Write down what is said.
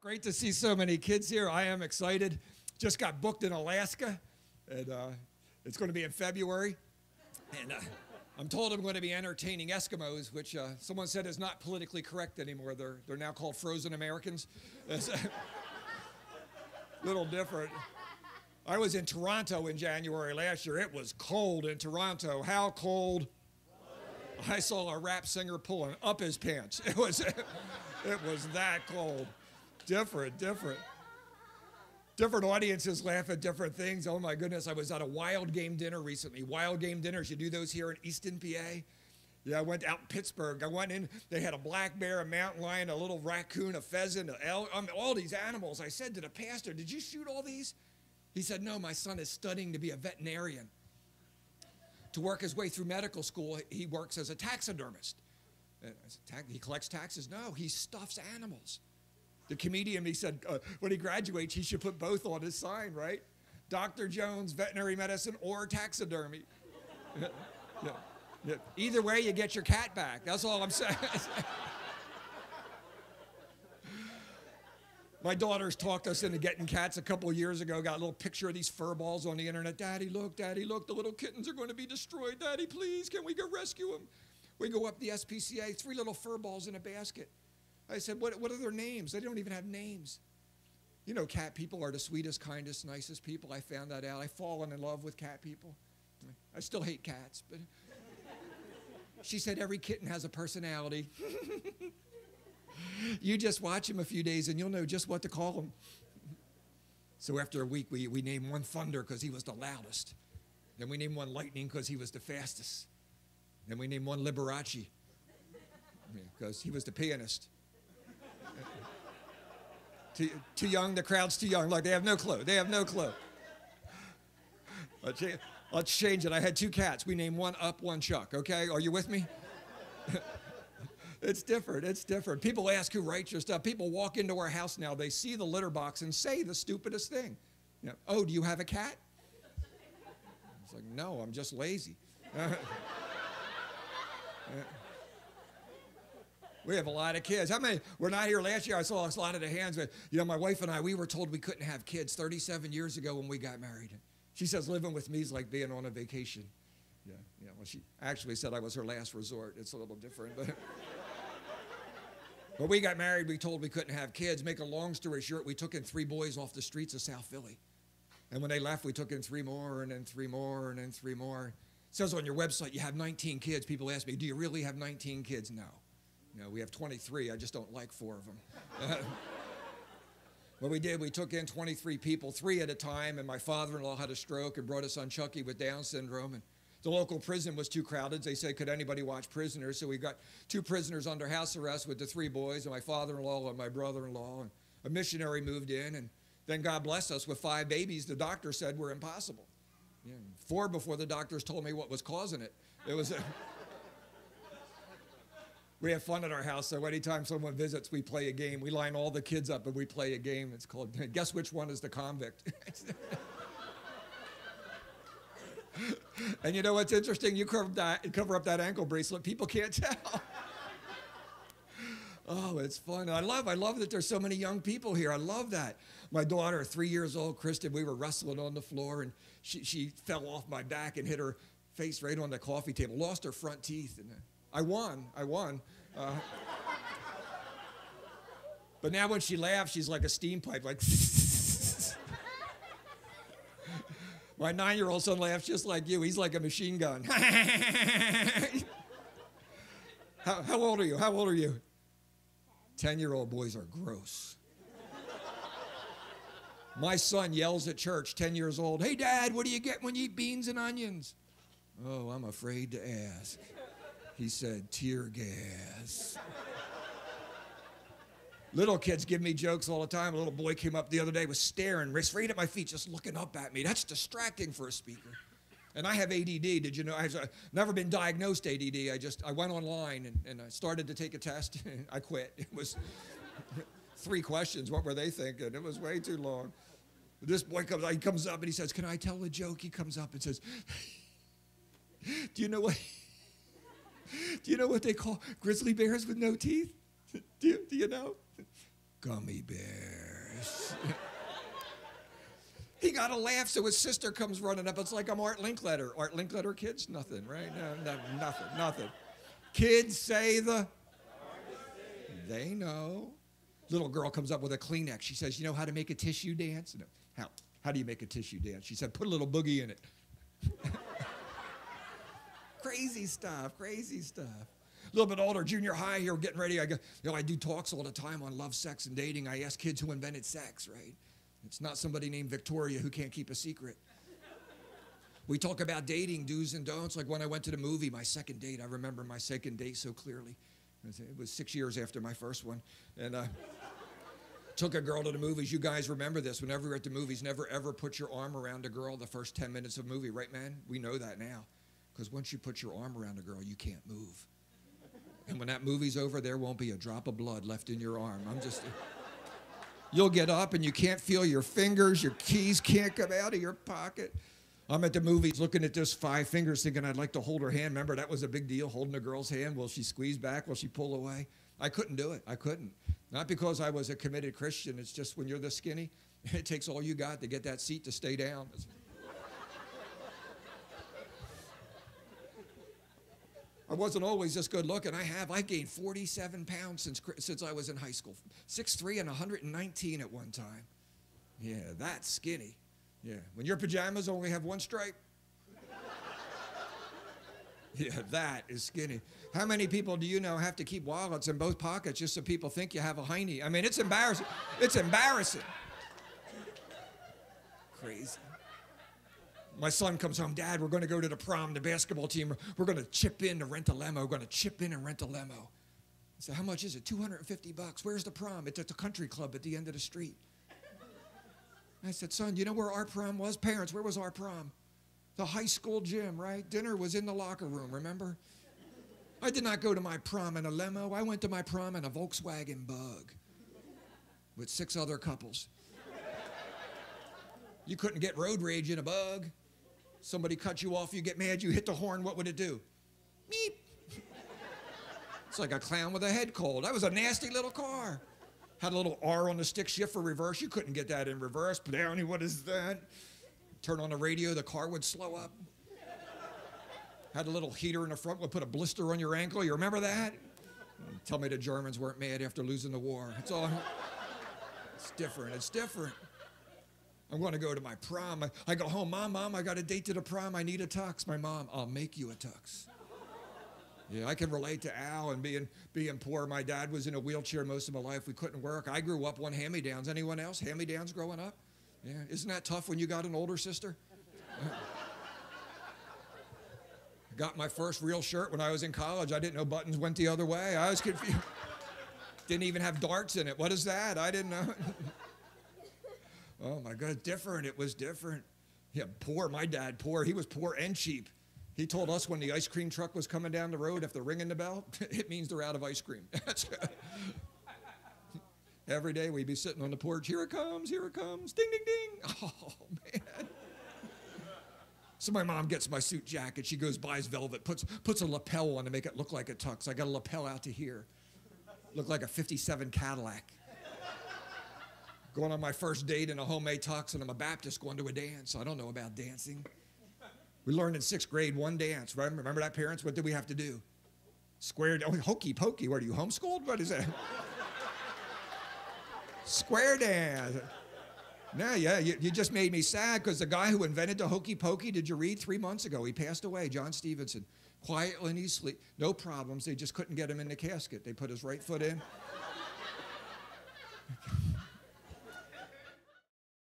Great to see so many kids here. I am excited. Just got booked in Alaska, and it's going to be in February. And I'm told I'm going to be entertaining Eskimos, which someone said is not politically correct anymore. They're now called frozen Americans. It's a little different. I was in Toronto in January last year. It was cold in Toronto. How cold? I saw a rap singer pulling up his pants. It was that cold. Different audiences laugh at different things. Oh my goodness, I was at a wild game dinner recently. Wild game dinners, you do those here in Easton, PA? Yeah, I went out in Pittsburgh. I went in, they had a black bear, a mountain lion, a little raccoon, a pheasant, an elk, all these animals. I said to the pastor, did you shoot all these? He said, no, my son is studying to be a veterinarian. To work his way through medical school, he works as a taxidermist. I said, he collects taxes? No, he stuffs animals. The comedian, he said, when he graduates, he should put both on his sign, right? Dr. Jones, veterinary medicine, or taxidermy. Yeah. Either way, you get your cat back. That's all I'm saying. My daughters talked us into getting cats a couple of years ago. Got a little picture of these fur balls on the internet. Daddy, look, the little kittens are going to be destroyed. Daddy, please, can we go rescue them? We go up the SPCA, 3 little fur balls in a basket. I said, what are their names? They don't even have names. You know, cat people are the sweetest, kindest, nicest people. I found that out. I've fallen in love with cat people. I still hate cats, but she said every kitten has a personality. You just watch him a few days and you'll know just what to call him. So after a week, we named one Thunder because he was the loudest. Then we named one Lightning because he was the fastest. Then we named one Liberace because he was the pianist. Too young, the crowd's too young. Look, they have no clue. They have no clue. Let's change it. I had 2 cats. We named one Up, one Chuck, okay? Are you with me? It's different. It's different. People ask who writes your stuff. People walk into our house now. They see the litter box and say the stupidest thing. You know, oh, do you have a cat? It's like, no, I'm just lazy. We have a lot of kids. How many? We're not here last year. I saw a lot of the hands. But, you know, my wife and I, we were told we couldn't have kids 37 years ago when we got married. She says living with me is like being on a vacation. Yeah. Well, she actually said I was her last resort. It's a little different. But when we got married, we told we couldn't have kids. Make a long story short, we took in 3 boys off the streets of South Philly. And when they left, we took in 3 more, and then 3 more, and then 3 more. It says on your website you have 19 kids. People ask me, do you really have 19 kids? No. No, we have 23. I just don't like 4 of them. What we did, we took in 23 people, 3 at a time, and my father-in-law had a stroke and brought his son Chucky with Down syndrome. And the local prison was too crowded. They said, could anybody watch prisoners? So we got 2 prisoners under house arrest with the 3 boys, and my father-in-law and my brother-in-law. And a missionary moved in, and then God blessed us with 5 babies the doctor said were impossible. 4 before the doctors told me what was causing it. It was we have fun at our house, so anytime someone visits, we play a game. We line all the kids up and we play a game. It's called, guess which one is the convict? And you know what's interesting? You cover up that ankle bracelet, people can't tell. Oh, it's fun. I love that there's so many young people here. I love that. My daughter, 3 years old, Kristen, we were wrestling on the floor, and she fell off my back and hit her face right on the coffee table, lost her front teeth. And I won. But now when she laughs, she's like a steam pipe, like. My 9-year-old son laughs just like you. He's like a machine gun. How old are you? How old are you? 10-year-old boys are gross. My son yells at church, 10 years old, hey, Dad, what do you get when you eat beans and onions? Oh, I'm afraid to ask. He said, tear gas. Little kids give me jokes all the time. A little boy came up the other day, was staring straight at my feet, just looking up at me. That's distracting for a speaker. And I have ADD. Did you know? I've never been diagnosed ADD. I went online and I started to take a test. I quit. It was 3 questions. What were they thinking? It was way too long. This boy comes up and he says, can I tell a joke? He comes up and says, do you know what they call grizzly bears with no teeth? Do you know? Gummy bears. He got a laugh, so his sister comes running up. It's like I'm Art Linkletter. Art Linkletter kids? Nothing, right? No, nothing. Kids say they know. Little girl comes up with a Kleenex. She says, you know how to make a tissue dance? No. How do you make a tissue dance? She said, put a little boogie in it. Crazy stuff. A little bit older, junior high here, getting ready. I do talks all the time on love, sex, and dating. I ask kids who invented sex, right? It's not somebody named Victoria who can't keep a secret. We talk about dating, do's and don'ts. Like when I went to the movie, my second date, I remember my second date so clearly. It was 6 years after my first one. And took a girl to the movies. You guys remember this. Whenever you're at the movies, never ever put your arm around a girl the first 10 minutes of the movie. Right, man? We know that now. Because once you put your arm around a girl, you can't move. And when that movie's over, there won't be a drop of blood left in your arm. You'll get up and you can't feel your fingers. Your keys can't come out of your pocket. I'm at the movies looking at this 5 fingers thinking I'd like to hold her hand. Remember, that was a big deal, holding a girl's hand. Will she squeeze back? Will she pull away? I couldn't do it. I couldn't. Not because I was a committed Christian. It's just when you're this skinny, it takes all you got to get that seat to stay down. I wasn't always this good looking. I gained 47 pounds since I was in high school. 6'3" and 119 at one time. Yeah, that's skinny. Yeah, when your pajamas only have one stripe. Yeah, that is skinny. How many people do you know have to keep wallets in both pockets just so people think you have a hiney? I mean, it's embarrassing. It's embarrassing. Crazy. My son comes home, Dad, we're going to go to the prom, the basketball team. We're going to chip in to rent a limo. We're going to chip in and rent a limo. I said, how much is it? $250. Where's the prom? It's at the country club at the end of the street. I said, son, you know where our prom was? Parents, where was our prom? The high school gym, right? Dinner was in the locker room, remember? I did not go to my prom in a limo. I went to my prom in a Volkswagen Bug with 6 other couples. You couldn't get road rage in a Bug. Somebody cut you off, you get mad, you hit the horn, what would it do? Meep. It's like a clown with a head cold. That was a nasty little car. Had a little R on the stick shift for reverse. You couldn't get that in reverse. Downy, what is that? Turn on the radio, the car would slow up. Had a little heater in the front, would put a blister on your ankle. You remember that? Tell me the Germans weren't mad after losing the war. It's different. It's different. I'm going to go to my prom. I go home, Mom, I got a date to the prom. I need a tux. My mom, I'll make you a tux. Yeah, I can relate to Al and being poor. My dad was in a wheelchair most of my life. We couldn't work. I grew up on hand-me-downs. Anyone else? Hand-me-downs growing up? Yeah, isn't that tough when you got an older sister? Got my first real shirt when I was in college. I didn't know buttons went the other way. I was confused. Didn't even have darts in it. What is that? I didn't know. Oh my God, different. It was different. Yeah, poor. My dad, poor. He was poor and cheap. He told us when the ice cream truck was coming down the road, if they're ringing the bell, it means they're out of ice cream. Every day we'd be sitting on the porch. Here it comes, ding, ding, ding. Oh, man. So my mom gets my suit jacket. She goes, buys velvet, puts a lapel on to make it look like a tux. I got a lapel out to here. Looked like a 57 Cadillac. Going on my first date in a homemade tux, and I'm a Baptist going to a dance. I don't know about dancing. We learned in 6th grade one dance. Right? Remember that, parents? What did we have to do? Hokey pokey. What are you, homeschooled? What is that? Square dance. No, yeah, you just made me sad because the guy who invented the hokey pokey, did you read 3 months ago? He passed away, John Stevenson. Quietly in his sleep. No problems. They just couldn't get him in the casket. They put his right foot in.